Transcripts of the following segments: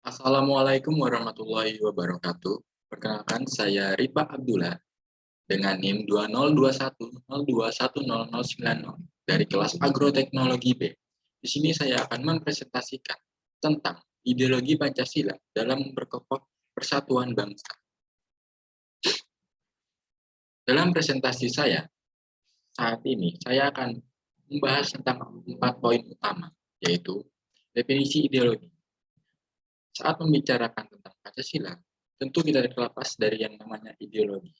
Assalamualaikum warahmatullahi wabarakatuh. Perkenalkan, saya Ripa Abdullah dengan NIM 2021021090 dari kelas Agroteknologi B. Di sini saya akan mempresentasikan tentang ideologi Pancasila dalam memperkokoh persatuan bangsa. Dalam presentasi saya saat ini, saya akan membahas tentang 4 poin utama, yaitu definisi ideologi. Saat membicarakan tentang Pancasila, tentu kita terlepas dari yang namanya ideologi.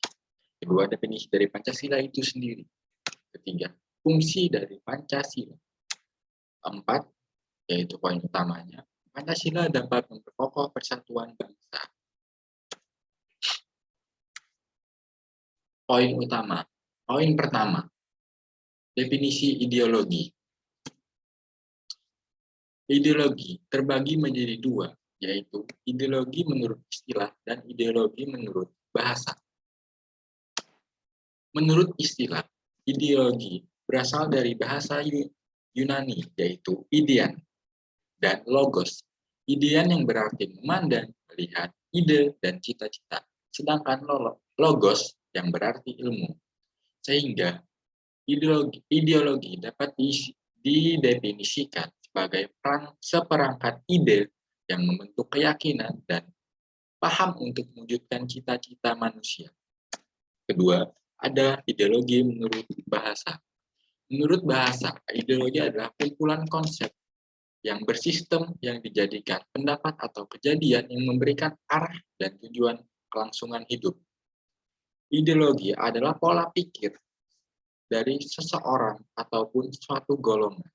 Kedua, definisi dari Pancasila itu sendiri. Ketiga, fungsi dari Pancasila. Empat, yaitu poin utamanya, Pancasila dapat memperkokoh persatuan bangsa. Poin utama. Poin pertama, definisi ideologi. Ideologi terbagi menjadi dua, yaitu ideologi menurut istilah dan ideologi menurut bahasa. Menurut istilah, ideologi berasal dari bahasa Yunani, yaitu idean, dan logos. Idean yang berarti memandang, melihat, ide, dan cita-cita. Sedangkan logos yang berarti ilmu. Sehingga ideologi dapat didefinisikan sebagai seperangkat ide yang membentuk keyakinan dan paham untuk mewujudkan cita-cita manusia. Kedua, ada ideologi menurut bahasa. Menurut bahasa, ideologi adalah kumpulan konsep yang bersistem yang dijadikan pendapat atau kejadian yang memberikan arah dan tujuan kelangsungan hidup. Ideologi adalah pola pikir dari seseorang ataupun suatu golongan.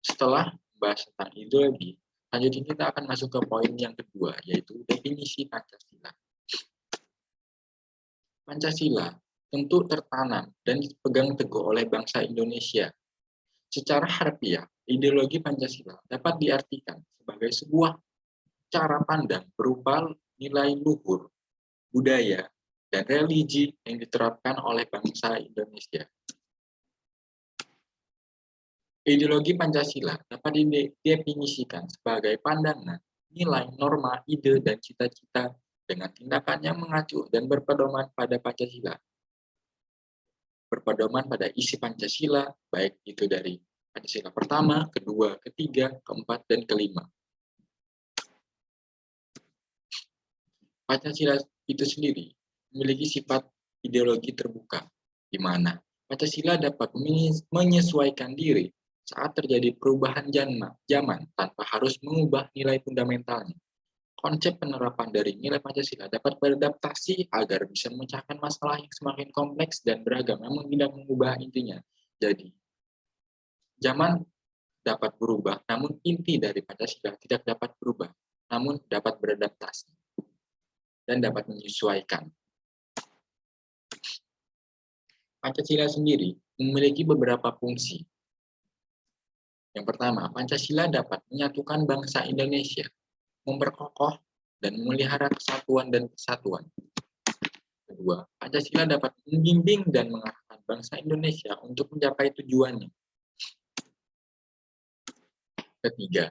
Setelah membahas tentang ideologi, selanjutnya kita akan masuk ke poin yang kedua, yaitu definisi Pancasila. Pancasila tentu tertanam dan dipegang teguh oleh bangsa Indonesia. Secara harfiah, ideologi Pancasila dapat diartikan sebagai sebuah cara pandang berupa nilai luhur, budaya, dan religi yang diterapkan oleh bangsa Indonesia. Ideologi Pancasila dapat didefinisikan sebagai pandangan, nilai, norma, ide, dan cita-cita dengan tindakan yang mengacu dan berpedoman pada Pancasila. Berpedoman pada isi Pancasila, baik itu dari Pancasila pertama, kedua, ketiga, keempat, dan kelima. Pancasila itu sendiri memiliki sifat ideologi terbuka, di mana Pancasila dapat menyesuaikan diri saat terjadi perubahan zaman tanpa harus mengubah nilai fundamentalnya. Konsep penerapan dari nilai Pancasila dapat beradaptasi agar bisa memecahkan masalah yang semakin kompleks dan beragam, namun tidak mengubah intinya. Jadi, zaman dapat berubah, namun inti dari Pancasila tidak dapat berubah, namun dapat beradaptasi dan dapat menyesuaikan. Pancasila sendiri memiliki beberapa fungsi. Yang pertama, Pancasila dapat menyatukan bangsa Indonesia, memperkokoh dan memelihara kesatuan dan kesatuan. Kedua, Pancasila dapat membimbing dan mengarahkan bangsa Indonesia untuk mencapai tujuannya. Ketiga,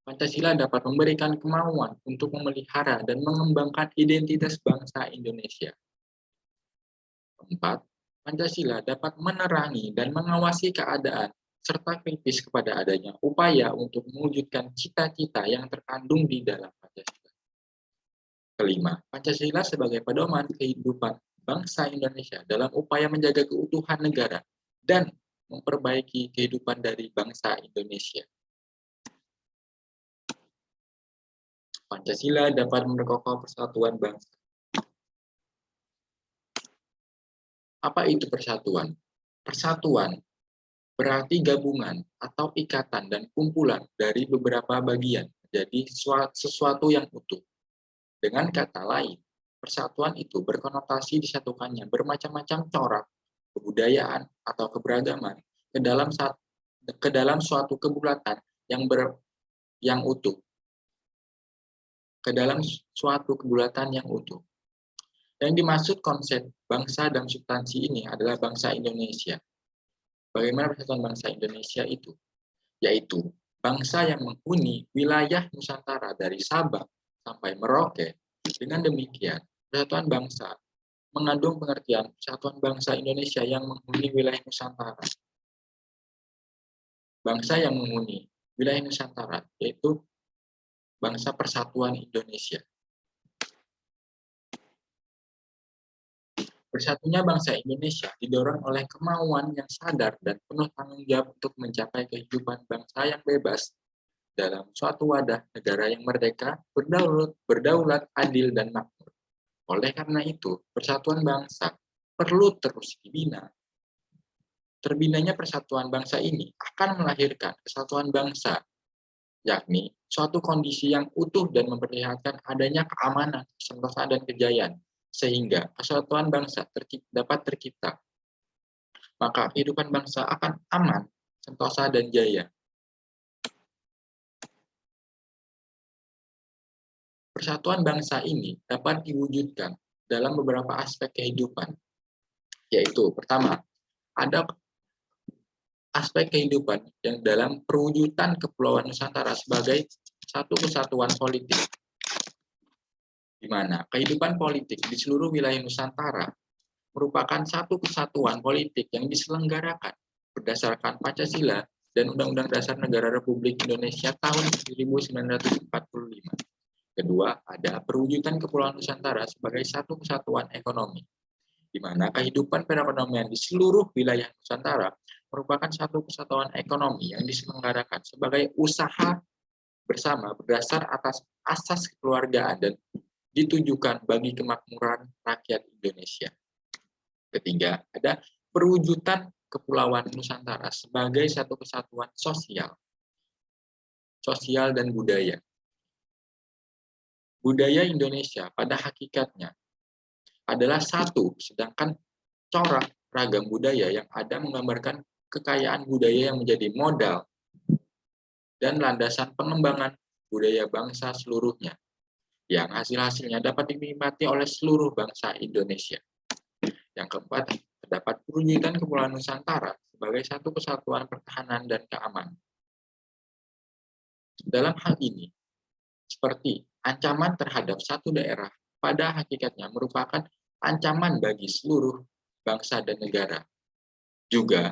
Pancasila dapat memberikan kemauan untuk memelihara dan mengembangkan identitas bangsa Indonesia. Keempat, Pancasila dapat menerangi dan mengawasi keadaan serta kritis kepada adanya upaya untuk mewujudkan cita-cita yang terkandung di dalam Pancasila. Kelima, Pancasila sebagai pedoman kehidupan bangsa Indonesia dalam upaya menjaga keutuhan negara dan memperbaiki kehidupan dari bangsa Indonesia. Pancasila dapat memperkokoh persatuan bangsa. Apa itu persatuan? Persatuan berarti gabungan atau ikatan dan kumpulan dari beberapa bagian menjadi sesuatu yang utuh. Dengan kata lain, persatuan itu berkonotasi disatukannya bermacam-macam corak, kebudayaan, atau keberagaman ke dalam suatu kebulatan yang utuh. Ke dalam suatu kebulatan yang utuh. Yang dimaksud konsep bangsa dan substansi ini adalah bangsa Indonesia. Bagaimana persatuan bangsa Indonesia itu? Yaitu bangsa yang menghuni wilayah Nusantara dari Sabang sampai Merauke. Dengan demikian, persatuan bangsa mengandung pengertian persatuan bangsa Indonesia yang menghuni wilayah Nusantara. Bangsa yang menghuni wilayah Nusantara yaitu bangsa persatuan Indonesia. Bersatunya bangsa Indonesia didorong oleh kemauan yang sadar dan penuh tanggung jawab untuk mencapai kehidupan bangsa yang bebas dalam suatu wadah negara yang merdeka, berdaulat, adil, dan makmur. Oleh karena itu, persatuan bangsa perlu terus dibina. Terbinanya persatuan bangsa ini akan melahirkan kesatuan bangsa, yakni suatu kondisi yang utuh dan memperlihatkan adanya keamanan, kesentosan, dan kejayaan, sehingga kesatuan bangsa dapat tercipta. Maka kehidupan bangsa akan aman, sentosa, dan jaya. Persatuan bangsa ini dapat diwujudkan dalam beberapa aspek kehidupan, yaitu pertama, ada aspek kehidupan yang dalam perwujudan Kepulauan Nusantara sebagai satu kesatuan politik, di mana kehidupan politik di seluruh wilayah Nusantara merupakan satu kesatuan politik yang diselenggarakan berdasarkan Pancasila dan Undang-Undang Dasar Negara Republik Indonesia tahun 1945. Kedua, ada perwujudan Kepulauan Nusantara sebagai satu kesatuan ekonomi, di mana kehidupan perekonomian di seluruh wilayah Nusantara merupakan satu kesatuan ekonomi yang diselenggarakan sebagai usaha bersama berdasar atas asas kekeluargaan dan ditujukan bagi kemakmuran rakyat Indonesia. Ketiga, ada perwujudan Kepulauan Nusantara sebagai satu kesatuan sosial dan budaya. Budaya Indonesia pada hakikatnya adalah satu, sedangkan corak ragam budaya yang ada menggambarkan kekayaan budaya yang menjadi modal dan landasan pengembangan budaya bangsa seluruhnya, yang hasil-hasilnya dapat dinikmati oleh seluruh bangsa Indonesia. Yang keempat, terdapat perwujudan Kepulauan Nusantara sebagai satu kesatuan pertahanan dan keamanan. Dalam hal ini, seperti ancaman terhadap satu daerah pada hakikatnya merupakan ancaman bagi seluruh bangsa dan negara. Juga,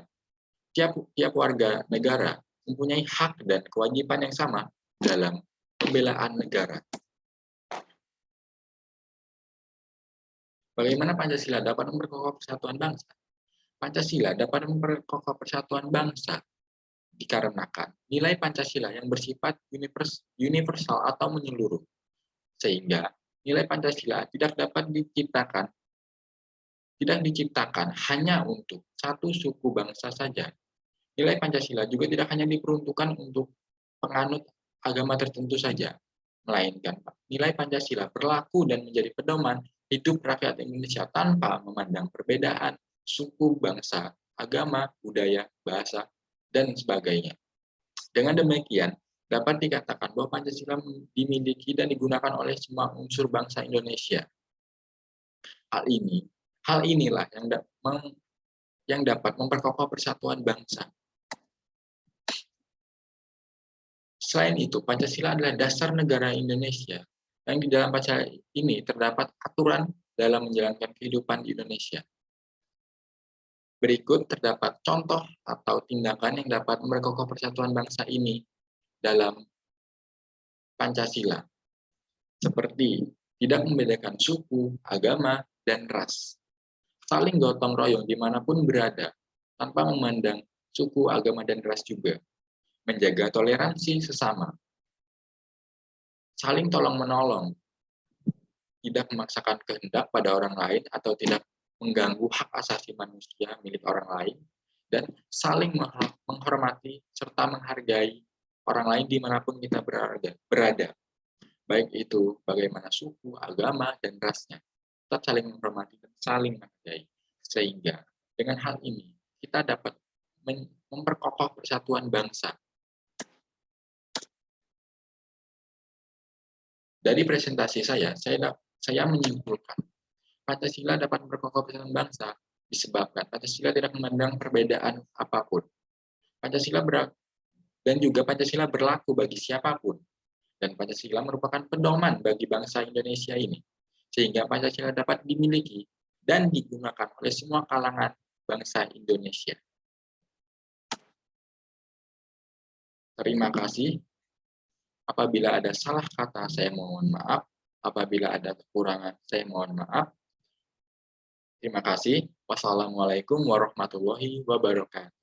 tiap warga negara mempunyai hak dan kewajiban yang sama dalam pembelaan negara. Bagaimana Pancasila dapat memperkokoh persatuan bangsa? Pancasila dapat memperkokoh persatuan bangsa dikarenakan nilai Pancasila yang bersifat universal atau menyeluruh, sehingga nilai Pancasila tidak diciptakan hanya untuk satu suku bangsa saja. Nilai Pancasila juga tidak hanya diperuntukkan untuk penganut agama tertentu saja, melainkan nilai Pancasila berlaku dan menjadi pedoman hidup rakyat Indonesia tanpa memandang perbedaan suku, bangsa, agama, budaya, bahasa, dan sebagainya. Dengan demikian, dapat dikatakan bahwa Pancasila dimiliki dan digunakan oleh semua unsur bangsa Indonesia. Hal inilah yang dapat memperkokoh persatuan bangsa. Selain itu, Pancasila adalah dasar negara Indonesia, yang di dalam Pancasila ini terdapat aturan dalam menjalankan kehidupan di Indonesia. Berikut terdapat contoh atau tindakan yang dapat memperkokoh persatuan bangsa ini dalam Pancasila, seperti tidak membedakan suku, agama, dan ras, saling gotong royong dimanapun berada, tanpa memandang suku, agama, dan ras juga, menjaga toleransi sesama, saling tolong-menolong, tidak memaksakan kehendak pada orang lain atau tidak mengganggu hak asasi manusia milik orang lain, dan saling menghormati serta menghargai orang lain dimanapun kita berada, baik itu bagaimana suku, agama, dan rasnya. Tetap saling menghormati dan saling menghargai. Sehingga dengan hal ini kita dapat memperkokoh persatuan bangsa. Dari presentasi saya menyimpulkan Pancasila dapat memperkokoh persatuan bangsa disebabkan Pancasila tidak memandang perbedaan apapun. Pancasila Dan juga Pancasila berlaku bagi siapapun. Dan Pancasila merupakan pedoman bagi bangsa Indonesia ini. Sehingga Pancasila dapat dimiliki dan digunakan oleh semua kalangan bangsa Indonesia. Terima kasih. Apabila ada salah kata, saya mohon maaf. Apabila ada kekurangan, saya mohon maaf. Terima kasih. Wassalamualaikum warahmatullahi wabarakatuh.